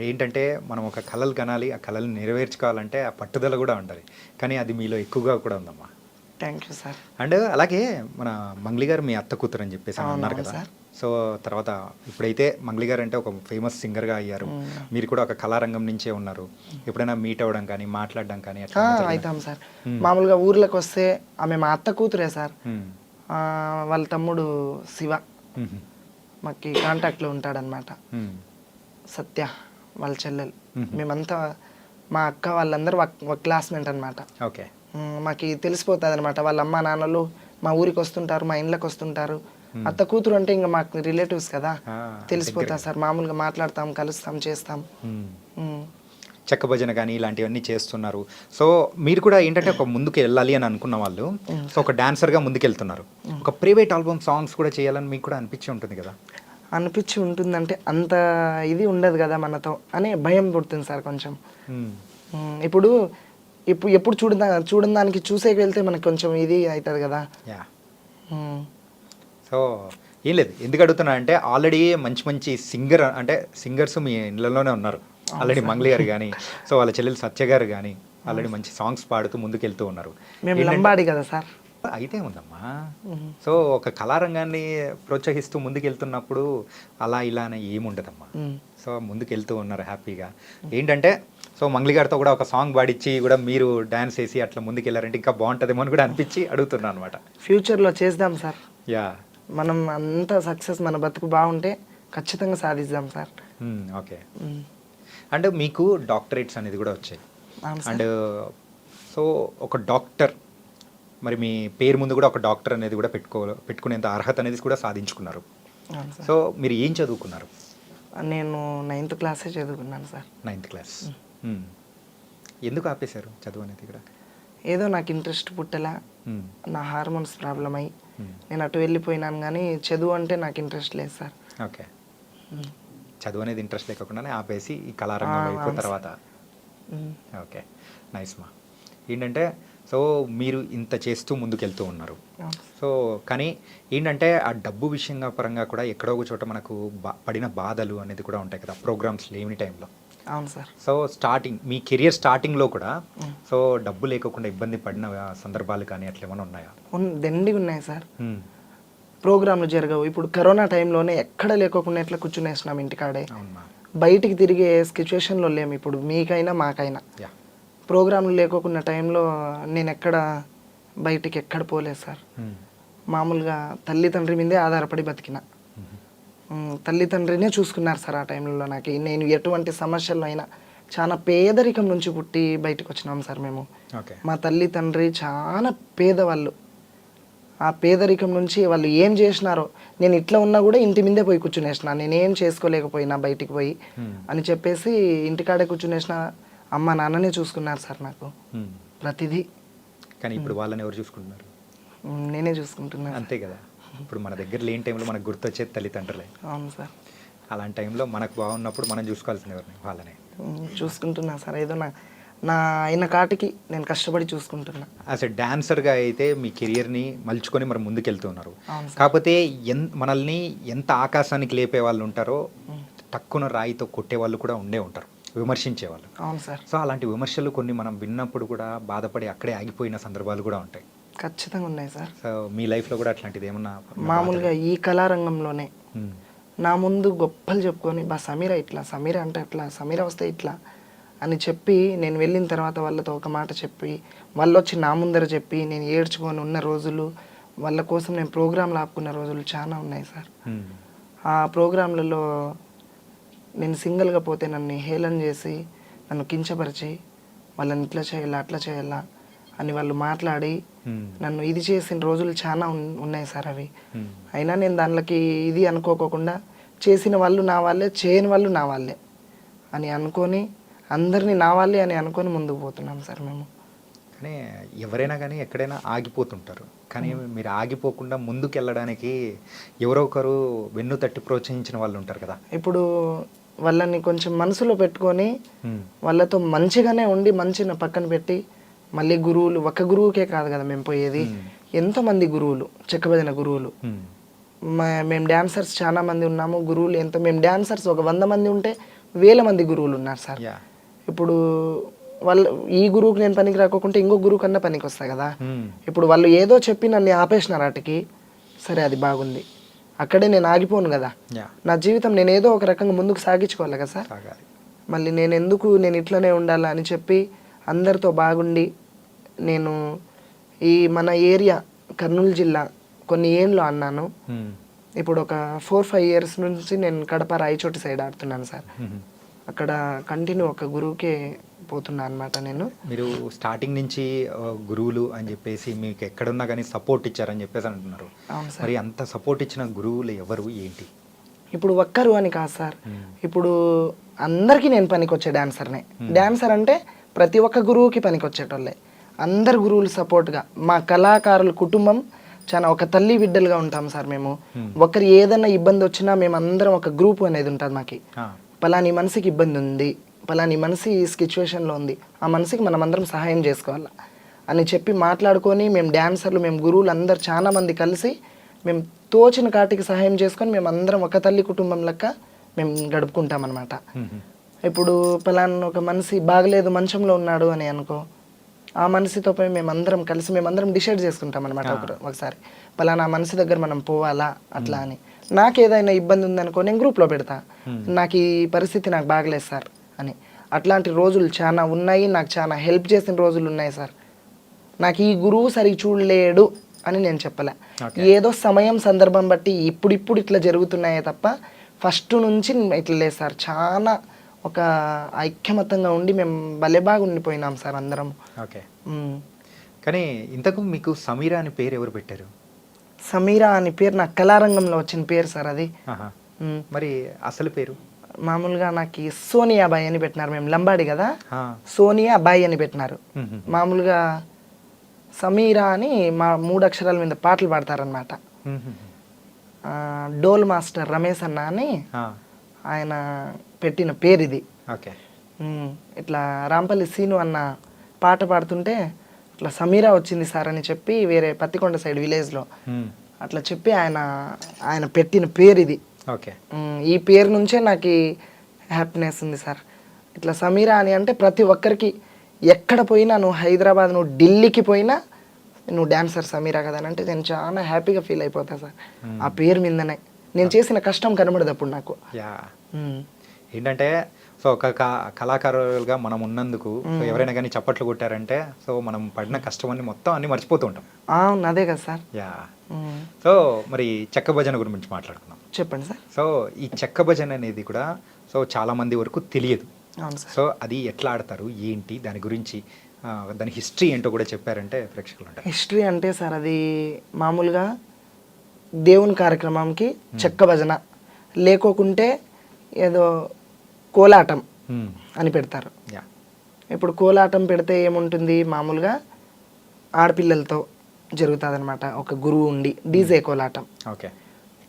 ఏంటంటే మనం ఒక కళలు కనాలి, ఆ కళలు నెరవేర్చుకోవాలంటే ఆ పట్టుదల కూడా ఉంటుంది, కానీ అది మీలో ఎక్కువగా కూడా ఉందమ్మా. Thank you sir. అండ్ అలాగే మన మంగ్లీ గారు మీ అత్త కూతురు అని చెప్పేసి అన్నారు కదా, సో తర్వాత ఇప్పుడైతే మంగ్లీ గారు అంటే ఒక ఫేమస్ సింగర్గా అయ్యారు, మీరు కూడా ఒక కళారంగం నుంచే ఉన్నారు. ఎప్పుడైనా మీట్ అవ్వడం కానీ మాట్లాడడం కానీ అవుతాం సార్. మామూలుగా ఊర్లోకి వస్తే ఆమె మా అత్త కూతురే సార్. వాళ్ళ తమ్ముడు శివ మాకు కాంటాక్ట్లో ఉంటాడనమాట. సత్య వాళ్ళ చెల్లెలు, మేమంతా మా అక్క వాళ్ళందరూ ఒక క్లాస్మేట్ అనమాట. ఓకే. మాకు తెలిసిపోతుంది అనమాట, వాళ్ళ అమ్మ నాన్నలు మా ఊరికి వస్తుంటారు, మా ఇండ్లకు వస్తుంటారు. అత్త కూతురు అంటే ఇంకా మాకు రిలేటివ్స్ కదా, తెలిసిపోతా సార్. మామూలుగా మాట్లాడతాం, కలుస్తాం, చేస్తాం. చెక్క భజన కానీ ఇలాంటివన్నీ చేస్తున్నారు. సో మీరు కూడా ఏంటంటే ఒక ముందుకు వెళ్ళాలి అని అనుకున్న వాళ్ళు, సో ఒక డాన్సర్గా ముందుకెళ్తున్నారు. ఒక ప్రైవేట్ ఆల్బమ్ సాంగ్స్ కూడా చేయాలని మీకు కూడా అనిపించి ఉంటుంది కదా? అనిపించి ఉంటుందంటే అంత ఇది ఉండదు కదా మనతో అని భయం పుడుతుంది సార్ కొంచెం. ఇప్పుడు ఎప్పుడు చూడని దానికి చూసేకి వెళ్తే మనకు కొంచెం ఇది అవుతుంది కదా. యా. సో ఏం లేదు, ఎందుకు అడుగుతున్నా అంటే ఆల్రెడీ మంచి మంచి సింగర్స్ మీ ఇళ్ళలోనే ఉన్నారు ఆల్రెడీ. మంగ్లీ గారు కానీ, సో వాళ్ళ చెల్లెలు సత్య గారు కానీ ఆల్రెడీ మంచి సాంగ్స్ పాడుతూ ముందుకెళ్తూ ఉన్నారు. మేము లంబాడి కదా సార్. అయితే ఉందమ్మా. సో ఒక కళారంగాన్ని ప్రోత్సహిస్తూ ముందుకెళ్తున్నప్పుడు అలా ఇలా అని ఏముండదమ్మా. సో ముందుకెళ్తూ ఉన్నారు హ్యాపీగా. ఏంటంటే సో మంగ్లీ గారితో కూడా ఒక సాంగ్ పాడిచ్చి కూడా మీరు డ్యాన్స్ వేసి అట్లా ముందుకెళ్ళారంటే ఇంకా బాగుంటుందేమో అని కూడా అనిపించి అడుగుతున్నాను అనమాట. ఫ్యూచర్లో చేద్దాం సార్. యా. మనం అంత సక్సెస్, మన బతుకు బాగుంటే ఖచ్చితంగా సాధిద్దాం సార్. ఓకే. అండ్ మీకు డాక్టరేట్స్ అనేది కూడా వచ్చాయి. అండ్ సో ఒక డాక్టర్, మరి మీ పేరు ముందు కూడా ఒక డాక్టర్ అనేది కూడా పెట్టుకునేంత అర్హత అనేది కూడా సాధించుకున్నారు. సో మీరు ఏం చదువుకున్నారు? నేను 9th క్లాసే చదువుకున్నాను సార్. 9th class. ఎందుకు ఆపేశారు చదువు అనేది కూడా? ఏదో నాకు ఇంట్రెస్ట్ పుట్టేలా, నా హార్మోన్స్ ప్రాబ్లం అయ్యి నేను అటు వెళ్ళిపోయినాను, కానీ చదువు అంటే నాకు ఇంట్రెస్ట్ లేదు సార్. ఓకే. చదువు అనేది ఇంట్రెస్ట్ లేకుండానే ఆపేసి ఈ కళారంగంలో అయిపోయిన తర్వాత. ఓకే, నైస్ మా. ఏంటంటే సో మీరు ఇంత చేస్తూ ముందుకెళ్తూ ఉన్నారు. సో కానీ ఏంటంటే ఆ డబ్బు విషయంగా పరంగా కూడా ఎక్కడో ఒక చోట మనకు పడిన బాధలు అనేది కూడా ఉంటాయి కదా ప్రోగ్రామ్స్ లేని టైంలో. అవును సార్. సో స్టార్టింగ్ మీ కెరియర్ స్టార్టింగ్లో కూడా సో డబ్బు లేకుండా ఇబ్బంది పడిన సందర్భాలు కానీ అట్లా ఏమైనా ఉన్నాయా? దండిగా ఉన్నాయి సార్. ప్రోగ్రాంలు జరగవు. ఇప్పుడు కరోనా టైంలోనే ఎక్కడ లేకోకుండా ఎట్లా కూర్చునేసినాం ఇంటికాడే. బయటికి తిరిగే సిచ్యువేషన్లో లేము ఇప్పుడు, మీకైనా మాకైనా. ప్రోగ్రాంలు లేకోకుండా టైంలో నేను బయటికి ఎక్కడ పోలేదు సార్. మామూలుగా తల్లిదండ్రి మీదే ఆధారపడి బతికిన. తల్లిదండ్రినే చూసుకున్నారు సార్ ఆ టైంలో నాకు. నేను ఎటువంటి సమస్యల్లో అయినా చాలా పేదరికం నుంచి పుట్టి బయటకు వచ్చినాం సార్ మేము. మా తల్లి తండ్రి చాలా పేదవాళ్ళు. ఆ పేదరికం నుంచి వాళ్ళు ఏం చేసినారో, నేను ఇట్లా ఉన్నా కూడా ఇంటి మీదే పోయి కూర్చునేసిన, నేనేం చేసుకోలేకపోయినా బయటికి పోయి అని చెప్పేసి ఇంటికాడే కూర్చునేసిన. అమ్మ నాన్ననే చూసుకున్నారు సార్ నాకు ప్రతిదీ. కానీ ఇప్పుడు వాళ్ళని ఎవరు చూసుకుంటున్నారు? నేనే చూసుకుంటున్నాను. అంతే కదా. ఇప్పుడు మన దగ్గర లేని టైంలో మనకు గుర్తొచ్చేది తల్లిదండ్రులే. అవును సార్. అలాంటి టైంలో మనకు బాగున్నప్పుడు మనం చూసుకోవాల్సిన ఎవరిని వాళ్ళనే చూసుకుంటున్నా సార్. ఏదో నా అయిన కాటికి నేను కష్టపడి చూసుకుంటున్నా. యాజ్ ఎ డాన్సర్గా అయితే మీ కెరియర్ని మలుచుకొని మరి ముందుకెళ్తూ ఉన్నారు. కాకపోతే మనల్ని ఎంత ఆకాశానికి లేపే వాళ్ళు ఉంటారో తక్కువ రాయితో కొట్టే వాళ్ళు కూడా ఉండే ఉంటారు, విమర్శించేవాళ్ళు. అవును సార్. సో అలాంటి విమర్శలు కొన్ని మనం విన్నప్పుడు కూడా బాధపడి అక్కడే ఆగిపోయిన సందర్భాలు కూడా ఉంటాయి. ఖచ్చితంగా ఉన్నాయి సార్. సో మీ లైఫ్లో కూడా అట్లాంటిది ఏమన్నా? మామూలుగా ఈ కళారంగంలోనే నా ముందు గొప్పలు చెప్పుకొని సమీర ఇట్లా, సమీర అంటే అట్లా, సమీర వస్తే ఇట్లా అని చెప్పి నేను వెళ్ళిన తర్వాత వాళ్ళతో ఒక మాట చెప్పి వాళ్ళు వచ్చి నా ముందర చెప్పి నేను ఏడ్చుకొని ఉన్న రోజులు, వాళ్ళ కోసం నేను ప్రోగ్రాంలు ఆపుకున్న రోజులు చాలా ఉన్నాయి సార్. ఆ ప్రోగ్రాంలలో నేను సింగిల్గా పోతే నన్ను హేళన చేసి, నన్ను కించపరిచి, వాళ్ళని ఇట్లా చేయాలా అట్లా చేయాలా అని వాళ్ళు మాట్లాడి నన్ను ఇది చేసిన రోజులు చాలా ఉన్నాయి సార్ అవి. అయినా నేను దానిలోకి ఇది అనుకోకుండా చేసిన వాళ్ళు నా వాళ్ళే, చేయని వాళ్ళు నా వాళ్ళే అని అనుకొని అందరినీ నా వాళ్ళే అని అనుకొని ముందుకు పోతున్నాం సార్ మేము. కానీ ఎవరైనా కానీ ఎక్కడైనా ఆగిపోతుంటారు, కానీ మీరు ఆగిపోకుండా ముందుకు వెళ్ళడానికి ఎవరో ఒకరు వెన్ను తట్టి ప్రోత్సహించిన వాళ్ళు ఉంటారు కదా. ఇప్పుడు వాళ్ళని కొంచెం మనసులో పెట్టుకొని వాళ్ళతో మంచిగానే ఉండి మంచిగా పక్కన పెట్టి, మళ్ళీ గురువులు ఒక గురువుకే కాదు కదా మేము పోయేది, ఎంతోమంది గురువులు, చెక్కబదిన గురువులు. మేము డాన్సర్స్ చాలా మంది ఉన్నాము, గురువులు ఎంతో. మేము డాన్సర్స్ ఒక 100 మంది ఉంటే 1000 మంది గురువులు ఉన్నారు సార్. ఇప్పుడు వాళ్ళు ఈ గురువుకి నేను పనికి రాకోకుంటే ఇంకో గురువు కన్నా పనికి వస్తా కదా. ఇప్పుడు వాళ్ళు ఏదో చెప్పి నన్ను ఆపేసినారు వాటికి, సరే అది బాగుంది, అక్కడే నేను ఆగిపోను కదా. నా జీవితం నేను ఏదో ఒక రకంగా ముందుకు సాగించుకోవాలి కదా సార్. మళ్ళీ నేను ఇట్లనే ఉండాలా అని చెప్పి అందరితో బాగుండి, నేను ఈ మన ఏరియా కర్నూలు జిల్లా కొన్ని ఏళ్ళు అన్నాను. ఇప్పుడు ఒక 4-5 ఇయర్స్ నుంచి నేను కడప రాయచోటి సైడ్ ఆడుతున్నాను సార్. అక్కడ కంటిన్యూ ఒక గురువుకే పోతున్నా అనమాట నేను. మీరు స్టార్టింగ్ నుంచి గురువులు అని చెప్పేసి మీకు ఎక్కడున్నా కానీ సపోర్ట్ ఇచ్చారని చెప్పేసి అంటున్నారు. అవును సార్. మరి అంత సపోర్ట్ ఇచ్చిన గురువులు ఎవరు ఏంటి? ఇప్పుడు ఒక్కరు అని కాదు సార్, ఇప్పుడు అందరికీ నేను పనికొచ్చే డాన్సర్నే. డాన్సర్ అంటే ప్రతి ఒక్క గురువుకి పనికొచ్చేటోళ్ళే. అందరు గురువులు సపోర్ట్గా మా కళాకారుల కుటుంబం చాలా ఒక తల్లి బిడ్డలుగా ఉంటాం సార్ మేము. ఒకరు ఏదైనా ఇబ్బంది వచ్చినా మేము అందరం ఒక గ్రూప్ అనేది ఉంటుంది మాకి. పలాని మనిషికి ఇబ్బంది ఉంది, పలాని మనిషి ఈ సిచ్యువేషన్లో ఉంది, ఆ మనిషికి మనం అందరం సహాయం చేసుకోవాలి అని చెప్పి మాట్లాడుకొని మేము డాన్సర్లు, మేము గురువులు అందరు చాలా మంది కలిసి మేము తోచిన కాటికి సహాయం చేసుకొని మేము అందరం ఒక తల్లి కుటుంబం లెక్క మేము గడుపుకుంటాం అనమాట. ఇప్పుడు పలానా ఒక మనిషి బాగలేదు మంచంలో ఉన్నాడు అని అనుకో, ఆ మనిషితో పోయి మేమందరం కలిసి మేమందరం డిసైడ్ చేసుకుంటాం అనమాట. ఒకసారి పలానా మనిషి దగ్గర మనం పోవాలా అట్లా అని. నాకు ఏదైనా ఇబ్బంది ఉందనుకో నేను గ్రూప్లో పెడతా, నాకు ఈ పరిస్థితి నాకు బాగలేదు సార్ అని. అట్లాంటి రోజులు చాలా ఉన్నాయి, నాకు చాలా హెల్ప్ చేసిన రోజులు ఉన్నాయి సార్. నాకు ఈ గురువు సరిగ్గా చూడలేడు అని నేను చెప్పలే. ఏదో సమయం సందర్భం బట్టి ఇప్పుడు ఇట్లా జరుగుతున్నాయే తప్ప ఫస్ట్ నుంచి ఇట్లా లేదు సార్. చాలా ఒక ఐక్యమత్యంగా ఉండి మేము భలే బాగా ఉండిపోయినాం సార్ అందరం. ఓకే. కానీ ఇంతకు మీకు సమీరా అని పేరు ఎవరు పెట్టారు? సమీరా అని పేరు నాకు కళారంగంలో వచ్చిన పేరు సార్ అది. మరి అసలు పేరు? మామూలుగా నాకు సోనియా బాయ్ అని పెట్టినారు. మేము లంబాడి కదా, సోనియా బాయ్ అని పెట్టినారు. మామూలుగా సమీరా అని మా 3 అక్షరాల మీద పాటలు పాడతారనమాట. డోల్ మాస్టర్ రమేష్ అన్న అని ఆయన పెట్టిన పేరు ఇది. ఓకే. ఇట్లా రాంపల్లి సీను అన్న పాట పాడుతుంటే ఇట్లా సమీరా వచ్చింది సార్ అని చెప్పి వేరే పత్తికొండ సైడ్ విలేజ్లో అట్లా చెప్పి ఆయన పెట్టిన పేరు ఇది. ఓకే. ఈ పేరు నుంచే నాకు హ్యాపీనెస్ ఉంది సార్. ఇట్లా సమీరా అని అంటే ప్రతి ఒక్కరికి ఎక్కడ పోయినా, నువ్వు హైదరాబాద్, నువ్వు ఢిల్లీకి పోయినా నువ్వు డాన్సర్ సమీరా కదా అని అంటే నేను చాలా హ్యాపీగా ఫీల్ అయిపోతా సార్. ఆ పేరు మీదనే నేను చేసిన కష్టం కనబడదు అప్పుడు నాకు. ఏంటంటే సో ఒక కళాకారులుగా మనం ఉన్నందుకు ఎవరైనా కానీ చప్పట్లు కొట్టారంటే సో మనం పడిన కష్టం అన్ని మొత్తం అన్ని మర్చిపోతూ ఉంటాం. అవును, అదే కదా సార్. సో మరి చెక్క భజన గురించి మాట్లాడుకుందాం. చెప్పండి సార్. సో ఈ చెక్క భజన అనేది కూడా సో చాలా మంది వరకు తెలియదు. సో అది ఎట్లా ఆడతారు ఏంటి దాని గురించి దాని హిస్టరీ ఏంటో కూడా చెప్పారంటే ప్రేక్షకులు ఉంటారు. హిస్టరీ అంటే సార్ అది మామూలుగా దేవుని కార్యక్రమంకి చెక్క భజన, లేకోకుంటే ఏదో కోలాటం అని పెడతారు. ఇప్పుడు కోలాటం పెడితే ఏముంటుంది, మామూలుగా ఆడపిల్లలతో జరుగుతుంది అనమాట, ఒక గురువు ఉండి డీజే కోలాటం. ఓకే.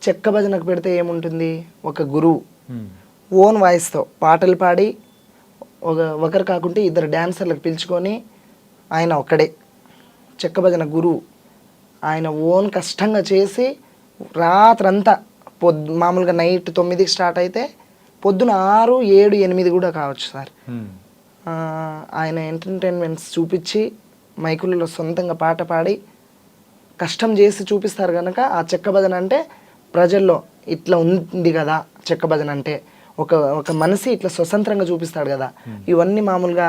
చెక్క భజనకు పెడితే ఏముంటుంది, ఒక గురువు ఓన్ వాయిస్తో పాటలు పాడి ఒకరు కాకుంటే 2 డాన్సర్లకు పిలుచుకొని ఆయన ఒక్కడే చెక్క భజన గురువు. ఆయన ఓన్ కష్టంగా చేసి రాత్రంతా మామూలుగా నైట్ 9కి స్టార్ట్ అయితే పొద్దున 6, 7, 8 కూడా కావచ్చు సార్. ఆయన ఎంటర్టైన్మెంట్స్ చూపించి మైకులలో సొంతంగా పాట పాడి కష్టం చేసి చూపిస్తారు కనుక ఆ చెక్క భజన అంటే ప్రజల్లో ఇట్లా ఉంది కదా చెక్క భజన అంటే ఒక మనిషి ఇట్లా స్వతంత్రంగా చూపిస్తాడు కదా, ఇవన్నీ మామూలుగా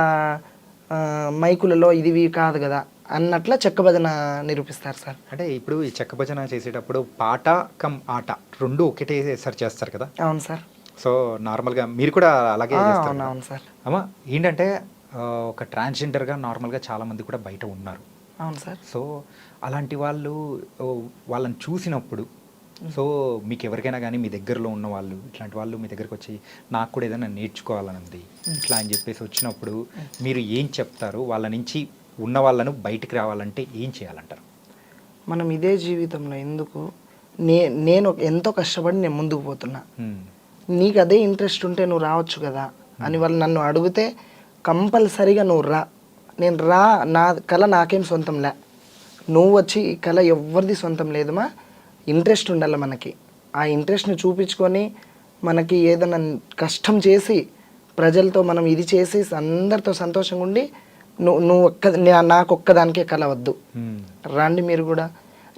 మైకులలో ఇది కాదు కదా అన్నట్ల చెక్క భజన నిరూపిస్తారు సార్. అంటే ఇప్పుడు ఈ చెక్క భజన చేసేటప్పుడు పాట కమ్ ఆట రెండు ఒకటేసారి చేస్తారు కదా? అవును సార్. సో నార్మల్గా మీరు కూడా అలాగే చేస్తారు? అవును సార్. అమ్మా ఏంటంటే ఒక ట్రాన్స్జెండర్గా నార్మల్గా చాలామంది కూడా బయట ఉన్నారు. అవును సార్. సో అలాంటి వాళ్ళని చూసినప్పుడు సో మీకు ఎవరికైనా కానీ మీ దగ్గరలో ఉన్న వాళ్ళు ఇట్లాంటి వాళ్ళు మీ దగ్గరకు వచ్చి నాకు కూడా ఏదైనా నేర్చుకోవాలని ఉంది ఇట్లా అని చెప్పేసి వచ్చినప్పుడు మీరు ఏం చెప్తారు? వాళ్ళ నుంచి ఉన్న వాళ్ళను బయటికి రావాలంటే ఏం చేయాలంటారు? మనం ఇదే జీవితంలో ఎందుకు నేను ఎంతో కష్టపడి నేను ముందుకు పోతున్నా, నీకు అదే ఇంట్రెస్ట్ ఉంటే నువ్వు రావచ్చు కదా అని వాళ్ళు నన్ను అడిగితే కంపల్సరీగా నువ్వు రా. నేను నా కళ నాకేం సొంతంలే, నువ్వు వచ్చి ఈ కళ ఎవరిది సొంతం లేదుమా, ఇంట్రెస్ట్ ఉండాలి మనకి. ఆ ఇంట్రెస్ట్ని చూపించుకొని మనకి ఏదైనా కష్టం చేసి ప్రజలతో మనం ఇది చేసి అందరితో సంతోషంగా ఉండి నాకు ఒక్కదానికే కళ వద్దు, రండి మీరు కూడా.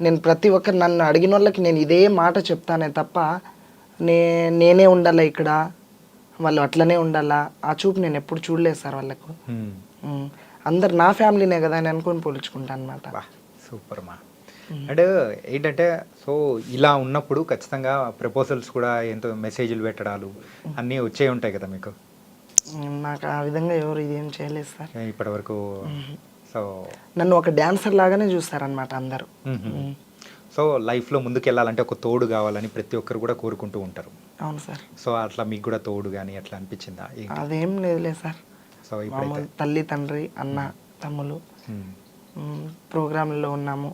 నేను ప్రతి ఒక్కరు నన్ను అడిగిన వాళ్ళకి నేను ఇదే మాట చెప్తానే తప్ప నేనే ఉండాలా ఇక్కడ, వాళ్ళు అట్లనే ఉండాలా ఆ చూపు నేను ఎప్పుడు చూడలేదు సార్ వాళ్ళకు. అందరు నా ఫ్యామిలీనే కదా అని అనుకొని పోల్చుకుంటాను అనమాట. సూపర్ మా. అండ్ ఏంటంటే సో ఇలా ఉన్నప్పుడు ఖచ్చితంగా ప్రపోజల్స్ కూడా ఎంతో మెసేజ్లు పెట్టడాలు అన్నీ వచ్చే ఉంటాయి కదా మీకు నాకు ఆ విధంగా ఎవరు ఇదేం చేయలేదు సార్. ఇప్పటి వరకు. సో నన్ను ఒక డాన్సర్ లాగానే చూస్తారనమాట అందరూ. సో లైఫ్లో ముందుకు వెళ్ళాలంటే ఒక తోడు కావాలని ప్రతి ఒక్కరు కూడా కోరుకుంటూ ఉంటారు. అవును సార్. సో అట్లా మీకు కూడా తోడు కానీ అట్లా అనిపించిందా? అదేం లేదులే సార్. సో ఇప్పుడు తల్లి తండ్రి అన్న తమ్ములు ప్రోగ్రాంలలో ఉన్నాము.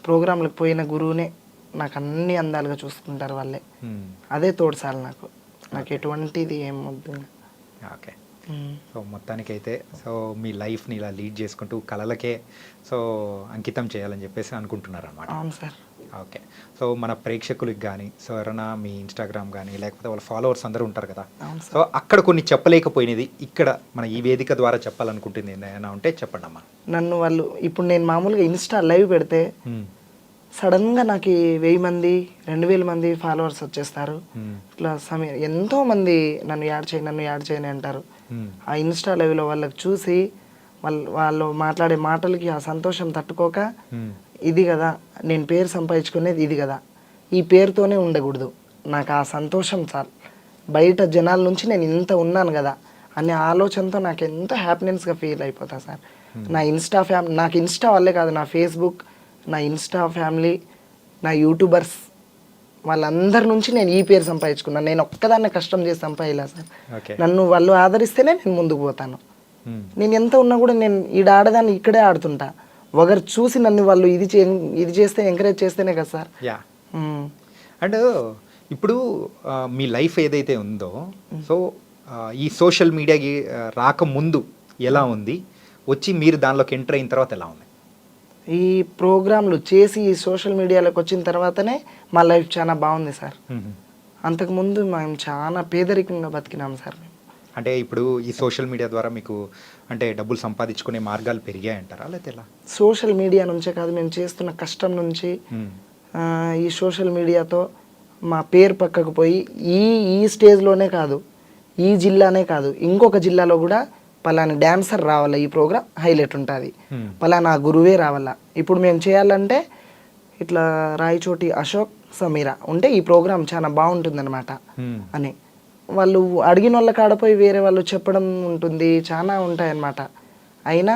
ప్రోగ్రాంలకు పోయిన గురువునే నాకు అన్ని అందాలుగా చూసుకుంటారు వాళ్ళే. అదే తోడు సార్ నాకు ఎటువంటిది ఏం వద్దు. ఓకే. సో మొత్తానికైతే సో మీ లైఫ్ని ఇలా లీడ్ చేసుకుంటూ కళలకే సో అంకితం చేయాలని చెప్పేసి అనుకుంటున్నారు అనమాట. అవును సార్. ఓకే. సో మన ప్రేక్షకులకి కానీ సో ఎవరైనా మీ ఇన్స్టాగ్రామ్ కానీ లేకపోతే వాళ్ళ ఫాలోవర్స్ అందరూ ఉంటారు కదా, సో అక్కడ కొన్ని చెప్పలేకపోయినది ఇక్కడ మన ఈ వేదిక ద్వారా చెప్పాలనుకుంటుంది ఏదైనా ఉంటే చెప్పండి అమ్మా. నన్ను వాళ్ళు ఇప్పుడు నేను మామూలుగా ఇన్స్టా లైవ్ పెడితే సడన్గా నాకు 1000 మంది 2000 మంది ఫాలోవర్స్ వచ్చేస్తారు. ఇట్లా ఎంతో మంది నన్ను యాడ్ చేయని అంటారు. ఆ ఇన్స్టా లైవ్లో వాళ్ళకి చూసి వాళ్ళు మాట్లాడే మాటలకి ఆ సంతోషం తట్టుకోక ఇది కదా నేను పేరు సంపాదించుకునేది, ఇది కదా ఈ పేరుతోనే ఉండకూడదు, నాకు ఆ సంతోషం చాలు, బయట జనాల నుంచి నేను ఇంత ఉన్నాను కదా అనే ఆలోచనతో నాకు ఎంతో హ్యాపీనెస్గా ఫీల్ అయిపోతా సార్. నా నాకు ఇన్స్టా వల్లే కాదు, నా ఫేస్బుక్, నా ఇన్స్టా ఫ్యామిలీ, నా యూట్యూబర్స్ వాళ్ళందరి నుంచి నేను ఈ పేరు సంపాదించుకున్నాను. నేను ఒక్కదాన్నే కష్టం చేసి సంపాదిలా సార్. నన్ను వాళ్ళు ఆదరిస్తేనే నేను ముందుకు పోతాను. నేను ఎంత ఉన్నా కూడా నేను ఈడ ఆడదాన్ని ఇక్కడే ఆడుతుంటా. ఒకరు చూసి నన్ను వాళ్ళు ఇది చేస్తే ఎంకరేజ్ చేస్తేనే కదా సార్. యా. అండ్ ఇప్పుడు మీ లైఫ్ ఏదైతే ఉందో సో ఈ సోషల్ మీడియాకి రాకముందు ఎలా ఉంది, వచ్చి మీరు దానిలోకి ఎంటర్ అయిన తర్వాత ఎలా ఉంది? ఈ ప్రోగ్రాంలు చేసి ఈ సోషల్ మీడియాలోకి వచ్చిన తర్వాతనే మా లైఫ్ చాలా బాగుంది సార్. అంతకుముందు మేము చాలా పేదరికంగా బతికినాం సార్. అంటే ఇప్పుడు ఈ సోషల్ మీడియా ద్వారా మీకు అంటే డబ్బులు సంపాదించుకునే మార్గాలు పెరిగాయంటారా లేకపోతే ఎలా? సోషల్ మీడియా నుంచే కాదు, మేము చేస్తున్న కష్టం నుంచి ఈ సోషల్ మీడియాతో మా పేరు పక్కకు పోయి ఈ స్టేజ్లోనే కాదు, ఈ జిల్లానే కాదు, ఇంకొక జిల్లాలో కూడా పలానా డాన్సర్ రావాలా, ఈ ప్రోగ్రామ్ హైలైట్ ఉంటుంది, పలానా గురువే రావాలా. ఇప్పుడు మేము చేయాలంటే ఇట్లా రాయచోటి అశోక్ సమీరా ఉంటే ఈ ప్రోగ్రామ్ చాలా బాగుంటుందన్నమాట అని వాళ్ళు అడిగిన వాళ్ళ కాడపోయి వేరే వాళ్ళు చెప్పడం ఉంటుంది, చాలా ఉంటాయన్నమాట. అయినా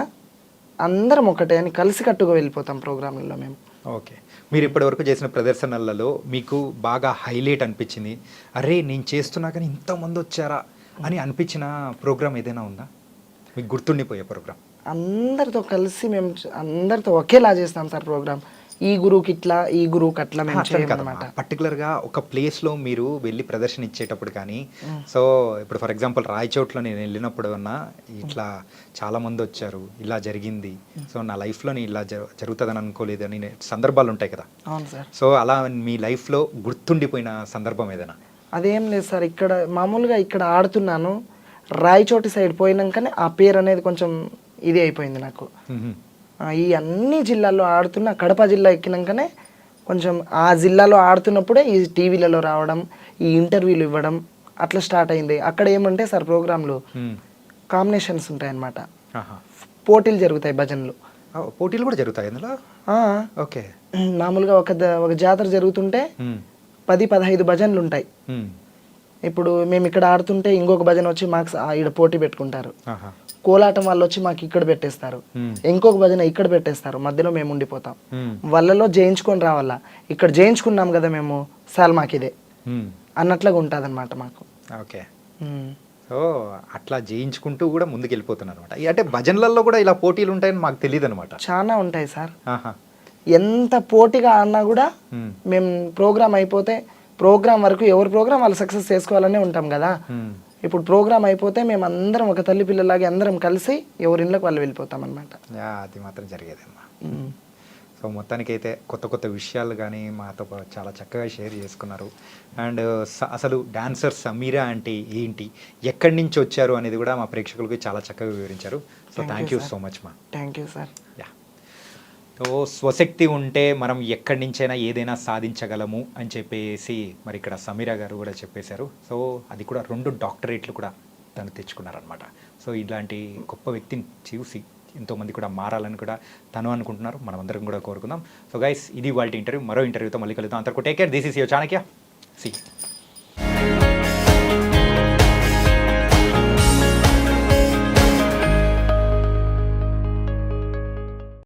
అందరం ఒకటే అని కలిసికట్టుగా వెళ్ళిపోతాం ప్రోగ్రాంలలో మేము. ఓకే. మీరు ఇప్పటివరకు చేసిన ప్రదర్శనలలో మీకు బాగా హైలైట్ అనిపించింది, అరే నేను చేస్తున్నా కానీ ఇంతమంది వచ్చారా అని అనిపించిన ప్రోగ్రామ్ ఏదైనా ఉందా మీకు గుర్తుండిపోయే ప్రోగ్రామ్? అందరితో కలిసి మేము అందరితో ఒకేలా చేస్తాం సార్ ప్రోగ్రామ్. ఈ గురువుకి ఇట్లా, ఈ గురువుకి అట్లా మేము చేయమన్నమాట. పర్టికులర్గా ఒక ప్లేస్లో మీరు వెళ్ళి ప్రదర్శన ఇచ్చేటప్పుడు కానీ సో ఇప్పుడు ఫర్ ఎగ్జాంపుల్ రాయచోట్లో నేను వెళ్ళినప్పుడు అన్నా ఇట్లా చాలామంది వచ్చారు, ఇలా జరిగింది, సో నా లైఫ్లో ఇలా జరుగుతుందని అనుకోలేదని సందర్భాలు ఉంటాయి కదా. అవును సార్. సో అలా మీ లైఫ్లో గుర్తుండిపోయిన సందర్భం ఏదైనా? అదేం లేదు సార్, ఇక్కడ మామూలుగా ఇక్కడ ఆడుతున్నాను, రాయచోటి సైడ్ పోయినాకనే ఆ పేరు అనేది కొంచెం ఇది అయిపోయింది నాకు. ఈ అన్ని జిల్లాల్లో ఆడుతున్న కడప జిల్లా ఎక్కినాకనే కొంచెం ఆ జిల్లాలో ఆడుతున్నప్పుడే ఈ టీవీలలో రావడం, ఈ ఇంటర్వ్యూలు ఇవ్వడం అట్లా స్టార్ట్ అయింది. అక్కడ ఏమంటే సార్ ప్రోగ్రాంలు కాంబినేషన్స్ ఉంటాయి అన్నమాట, పోటీలు జరుగుతాయి, భజనలు. పోటీలు కూడా జరుగుతాయి అందులో? ఓకే. మామూలుగా ఒక జాతర జరుగుతుంటే 10-15 భజనలు ఉంటాయి. ఇప్పుడు మేము ఇక్కడ ఆడుతుంటే ఇంకొక భజన వచ్చి మాకు ఇక్కడ పోటీ పెట్టుకుంటారు, కోలాటం వాళ్ళు వచ్చి మాకు ఇక్కడ పెట్టేస్తారు, ఇంకొక భజన ఇక్కడ పెట్టేస్తారు, మధ్యలో మేము ఉండిపోతాం. వాళ్ళలో జయించుకొని రావాలా, ఇక్కడ జయించుకున్నాం కదా మేము సార్ మాకు ఇదే అన్నట్లుగా ఉంటుంది అనమాట మాకు. ఓకే. సో అట్లా జయించుకుంటూ కూడా ముందుకు వెళ్ళిపోతున్నారు అనమాట. అంటే భజనలలో కూడా ఇలా పోటీలు ఉంటాయని మాకు తెలియదు అనమాట. చాలా ఉంటాయి సార్. ఎంత పోటీగా ఆడినా కూడా మేము ప్రోగ్రామ్ అయిపోతే ప్రోగ్రామ్ వరకు ఎవరి ప్రోగ్రామ్ వాళ్ళు సక్సెస్ చేసుకోవాలనే ఉంటాం కదా. ఇప్పుడు ప్రోగ్రామ్ అయిపోతే మేము అందరం ఒక తల్లి పిల్లలాగే అందరం కలిసి ఎవరి ఇళ్ళకి వాళ్ళు వెళ్ళిపోతాం అనమాట. అది మాత్రం జరిగేదమ్మా. సో మొత్తానికైతే కొత్త కొత్త విషయాలు కానీ మాతో చాలా చక్కగా షేర్ చేసుకున్నారు. అండ్ అసలు డాన్సర్ సమీరా అంటే ఏంటి, ఎక్కడి నుంచి వచ్చారు అనేది కూడా మా ప్రేక్షకులకు చాలా చక్కగా వివరించారు. So thank you so much మా. Thank you sir. Yeah. So స్వశక్తి ఉంటే మనం ఎక్కడి నుంచైనా ఏదైనా సాధించగలము అని చెప్పేసి మరి ఇక్కడ సమీరా గారు కూడా చెప్పేశారు. సో అది కూడా 2 డాక్టరేట్లు కూడా తను తెచ్చుకున్నారనమాట. సో ఇలాంటి గొప్ప వ్యక్తిని చూసి ఎంతోమంది కూడా మారాలని కూడా తను అనుకుంటున్నారు, మనం అందరం కూడా కోరుకుందాం. సో గైస్, ఇది వాళ్ళ ఇంటర్వ్యూ. మరో ఇంటర్వ్యూతో మళ్ళీ కలుద్దాం. అంతకు take care. This is your Chanakya. See